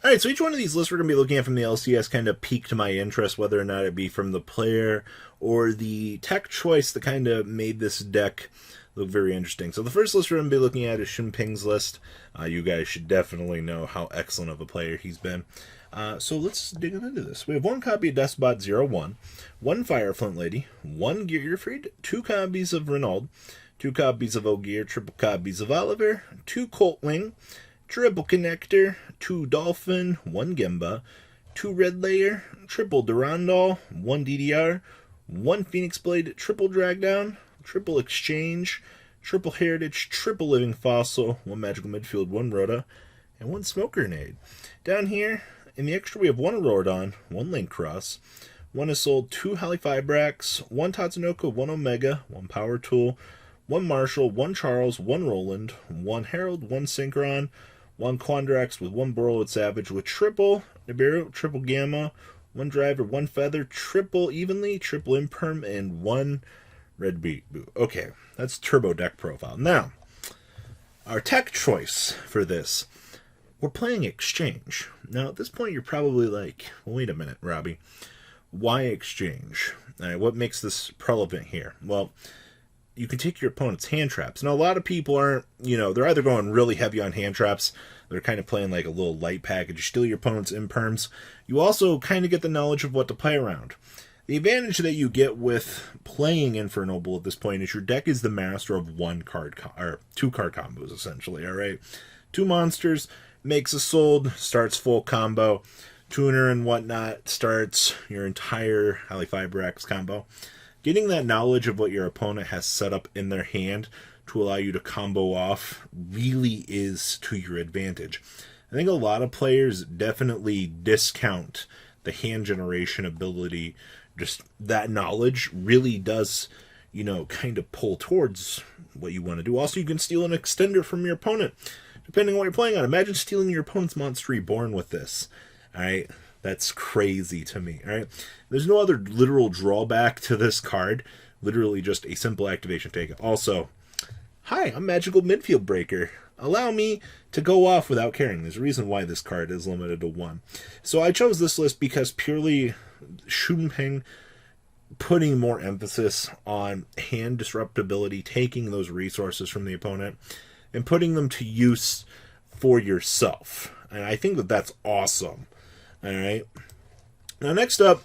Alright, so each one of these lists we're going to be looking at from the LCS kind of piqued my interest, whether or not it be from the player or the tech choice that kind of made this deck look very interesting. So the first list we're going to be looking at is Shinping's list. You guys should definitely know how excellent of a player he's been. So let's dig into this. We have one copy of Despot 01, one Fire Flint Lady, one Gearfried, two copies of Renault, two copies of Ogier, triple copies of Oliver, two Colt Wing, triple Connector, two Dolphin, one Gemba, two Red Layer, triple Durandal, one DDR, one Phoenix Blade, triple Dragdown, triple Exchange, triple Heritage, triple Living Fossil, one Magical Midfield, one Rhoda, and one Smoke Grenade. Down here, in the extra, we have one Auroradon, one Link Cross, one Isolde, two Halifibrax, one Tatsunoko, one Omega, one Power Tool, one Marshall, one Charles, one Roland, one Herald, one Synchron, one Quandrax with one Borreload Savage with triple Nibiru, triple Gamma, one Driver, one Feather, triple Evenly, triple Imperm, and one Red Beat. Okay, that's Turbo deck profile. Now, our tech choice for this, we're playing Exchange. Now, at this point, you're probably like, well, wait a minute, Robbie. Why Exchange? All right, what makes this relevant here? Well, you can take your opponent's hand traps. Now, a lot of people aren't, they're either going really heavy on hand traps, they're kind of playing like a little light package, steal your opponent's imperms. You also kind of get the knowledge of what to play around. The advantage that you get with playing Infernoble at this point is your deck is the master of two card combos, essentially, alright? Two monsters, makes a sold, starts full combo, tuner and whatnot, starts your entire Halifibrax combo. Getting that knowledge of what your opponent has set up in their hand to allow you to combo off really is to your advantage. I think a lot of players definitely discount the hand generation ability. Just that knowledge really does, kind of pull towards what you want to do. Also, you can steal an extender from your opponent, depending on what you're playing on. Imagine stealing your opponent's Monster Reborn with this. Alright? That's crazy to me, alright? There's no other literal drawback to this card. Literally just a simple activation take it. Also, hi, I'm Magical Midfield Breaker. Allow me to go off without caring. There's a reason why this card is limited to one. So I chose this list because purely Shinping putting more emphasis on hand disruptability, taking those resources from the opponent, and putting them to use for yourself. And I think that that's awesome. Alright. Now next up,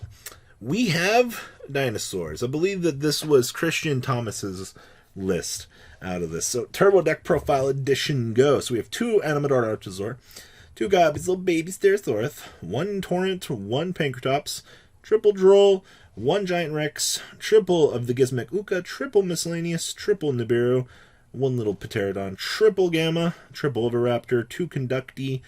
we have dinosaurs. I believe that this was Christian Thomas's list out of this. So Turbo Deck Profile Edition Go. So we have two Animador Archosaur, two copies Little Baby Stegosaurus, one Torrent, one Pankratops, triple Droll, one Giant Rex, triple of the Gizmek Uka, triple Miscellaneous, triple Nibiru, one Little Pterodon, triple Gamma, triple Oviraptor, two Conductee,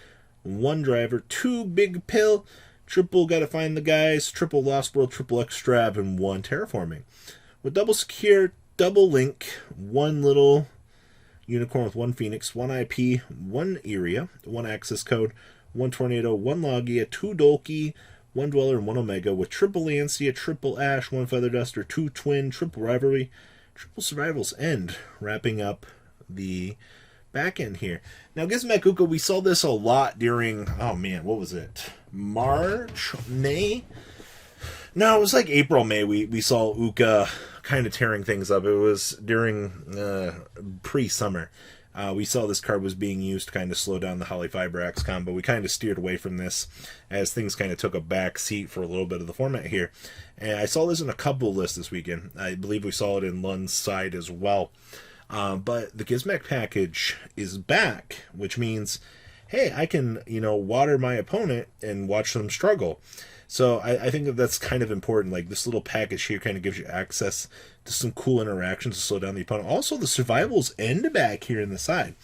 one Driver, two Big Pill, triple Gotta Find the Guys, triple Lost World, triple Extrav, and one Terraforming. With double Secure, double Link, one Little Unicorn with one Phoenix, one IP, one Iria, one Access Code, one Tornado, one Logia, two Dolki, one Dweller, and one Omega, with triple Lancia, triple Ash, one Feather Duster, two Twin, triple Rivalry, triple Survival's End, wrapping up the back end here. Now, Gizmek Uka, we saw this a lot during, oh man, what was it? March? May? No, it was like April, May. We saw Uka kind of tearing things up. It was during pre-summer. We saw this card was being used to kind of slow down the Halifibrax combo. We kind of steered away from this as things kind of took a back seat for a little bit of the format here. And I saw this in a couple lists this weekend. I believe we saw it in Lund's side as well. But the Gizmek package is back, which means, hey, I can, water my opponent and watch them struggle. So I think that that's kind of important. Like, this little package here kind of gives you access to some cool interactions to slow down the opponent. Also, the Survival's End back here in the side.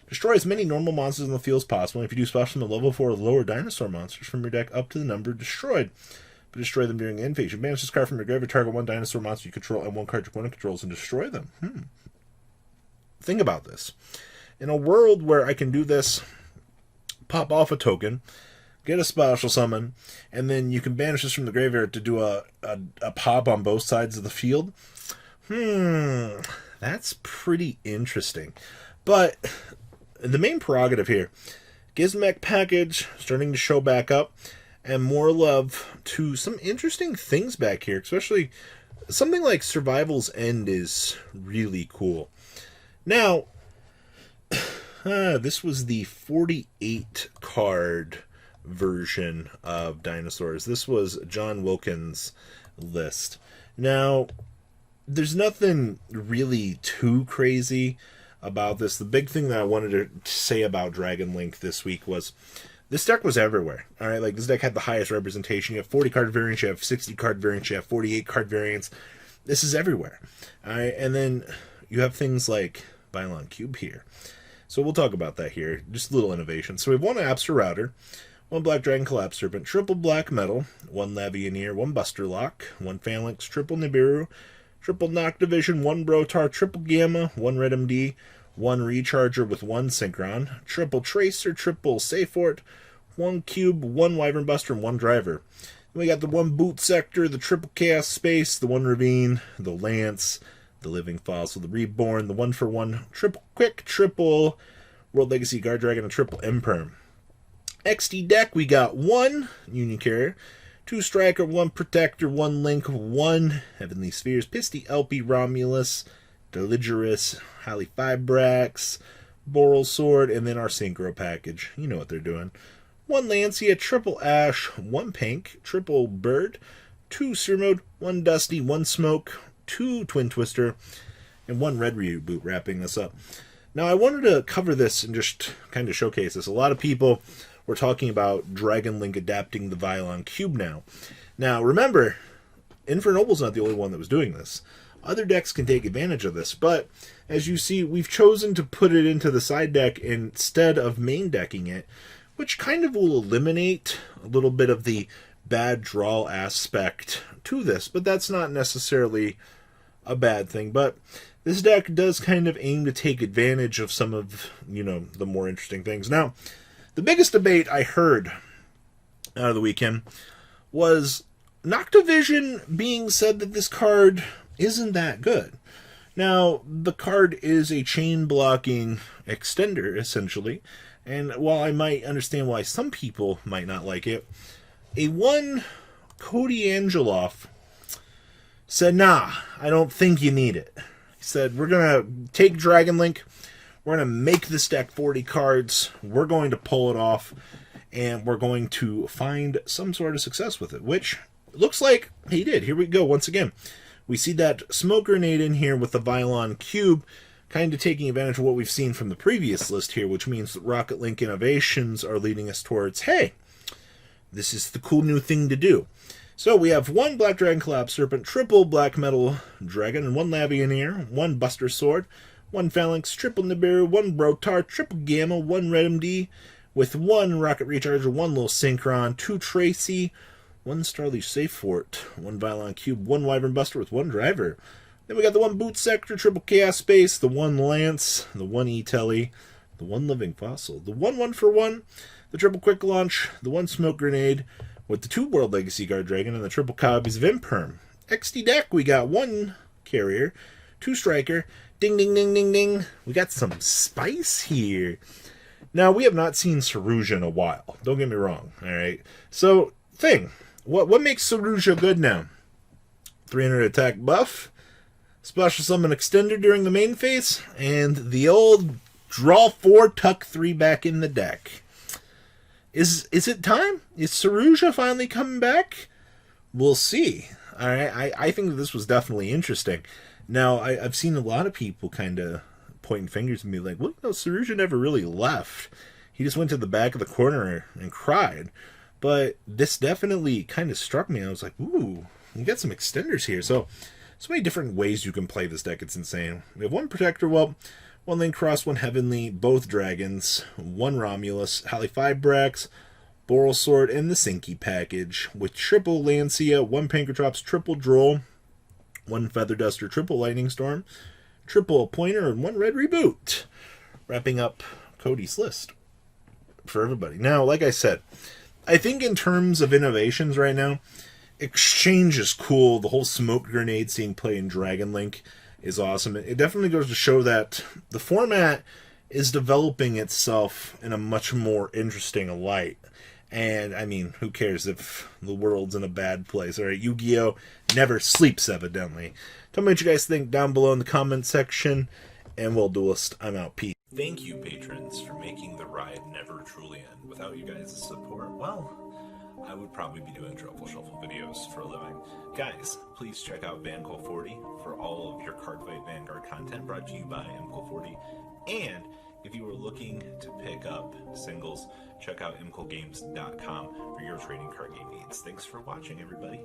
Destroy as many normal monsters in the field as possible. And if you do special from the level 4 or lower dinosaur monsters from your deck up to the number destroyed, but destroy them during end phase. You banish this card from your graveyard, target one dinosaur monster you control and one card your opponent controls and destroy them. Think about this. In a world where I can do this, pop off a token, get a special summon, and then you can banish this from the graveyard to do a pop on both sides of the field. That's pretty interesting. But the main prerogative here, Gizmec package starting to show back up, and more love to some interesting things back here, especially something like Survival's End is really cool. Now, this was the 48 card version of dinosaurs. This was John Wilkins' list. Now, there's nothing really too crazy about this. The big thing that I wanted to say about Dragon Link this week was this deck was everywhere. All right, like this deck had the highest representation. You have 40 card variants, you have 60 card variants, you have 48 card variants. This is everywhere. All right, and then you have things like Bylon Cube here. So we'll talk about that here. Just a little innovation. So we have one Abster Router, one Black Dragon Collapse Serpent, triple Black Metal, one Lavioneer, one Buster Lock, one Phalanx, triple Nibiru, triple Noctivision, one Brotar, triple Gamma, one Red MD, one Recharger with one Synchron, triple Tracer, triple Safort, one Cube, one Wyvern Buster, and one Driver. Then we got the one Boot Sector, the triple Chaos Space, the one Ravine, the Lance, the Living Fossil, the Reborn, the 1-for-1 triple Quick, triple World Legacy Guard Dragon, and triple Imperm. XD deck, we got one Union Carrier, two Striker, one Protector, one Link, one Heavenly Spheres, Pisty, LP, Romulus, Deligerus, Halifibrax, Boral Sword, and then our Synchro package. You know what they're doing. One Lancia, triple Ash, one Pink, triple Bird, two Surmode, one Dusty, one Smoke, two Twin Twister, and one Red Reboot, wrapping this up. Now, I wanted to cover this and just kind of showcase this. A lot of people were talking about Dragon Link adapting the Vylon Cube now. Now, remember, Infernoble's not the only one that was doing this. Other decks can take advantage of this, but as you see, we've chosen to put it into the side deck instead of main decking it, which kind of will eliminate a little bit of the bad draw aspect to this, but that's not necessarily a bad thing. But this deck does kind of aim to take advantage of some of, the more interesting things. Now, the biggest debate I heard out of the weekend was Noctivision being said that this card isn't that good. Now, the card is a chain-blocking extender, essentially, and while I might understand why some people might not like it, a one Cody Angeloff said, nah, I don't think you need it. He said, we're going to take Dragon Link, we're going to make this deck 40 cards, we're going to pull it off, and we're going to find some sort of success with it, which looks like he did. Here we go once again. We see that Smoke Grenade in here with the Vylon Cube, kind of taking advantage of what we've seen from the previous list here, which means that Rocket Link innovations are leading us towards, hey, this is the cool new thing to do. So we have one Black Dragon Collapse Serpent, triple Black Metal Dragon, and one Lavioneer, one Buster Sword, one Phalanx, triple Nibiru, one Brotar, triple Gamma, one Red MD, with one Rocket Recharger, one Little Synchron, two Tracy, one Starleaf Safort, one Vylon Cube, one Wyvern Buster with one Driver. Then we got the one Boot Sector, triple Chaos Space, the one Lance, the one E-Telly, the one Living Fossil, the one 1-for-1, the triple Quick Launch, the one Smoke Grenade, with the two World Legacy Guard Dragon, and the triple copies of Imperm. XD deck, we got one Carrier, two Striker, ding, ding, ding, ding, ding. We got some spice here. Now, we have not seen Saruja in a while. Don't get me wrong, all right? So, what makes Saruja good now? 300 attack buff, special summon extender during the main phase, and the old draw 4, tuck 3 back in the deck. Is it time? Is Saruja finally coming back? We'll see. All right, I think that this was definitely interesting. Now, I've seen a lot of people kind of pointing fingers at me like, well, Saruja never really left. He just went to the back of the corner and cried. But this definitely kind of struck me. I was like, ooh, you got some extenders here. So many different ways you can play this deck. It's insane. We have one Protector Whelp, one Link Cross, one Heavenly, both Dragons, one Romulus, Halifibrax, Boral Sword, and the Sinky package with triple Lancia, one Pankratrops, triple Droll, one Feather Duster, triple Lightning Storm, triple Pointer, and one Red Reboot. Wrapping up Cody's list for everybody. Now, like I said, I think in terms of innovations right now, Exchange is cool. The whole Smoke Grenade seeing play in Dragon Link is awesome. It definitely goes to show that the format is developing itself in a much more interesting light. And, I mean, who cares if the world's in a bad place? All right, Yu-Gi-Oh! Never sleeps, evidently. Tell me what you guys think down below in the comment section. And well, Duelist, I'm out. Peace. Thank you, patrons, for making the ride never truly end. Without you guys' support, well, I would probably be doing Truffle Shuffle videos for a living. Guys, please check out VanCole40 for all of your Cardfight Vanguard content brought to you by MCole40. And if you are looking to pick up singles, check out mcolegames.com for your trading card game needs. Thanks for watching, everybody.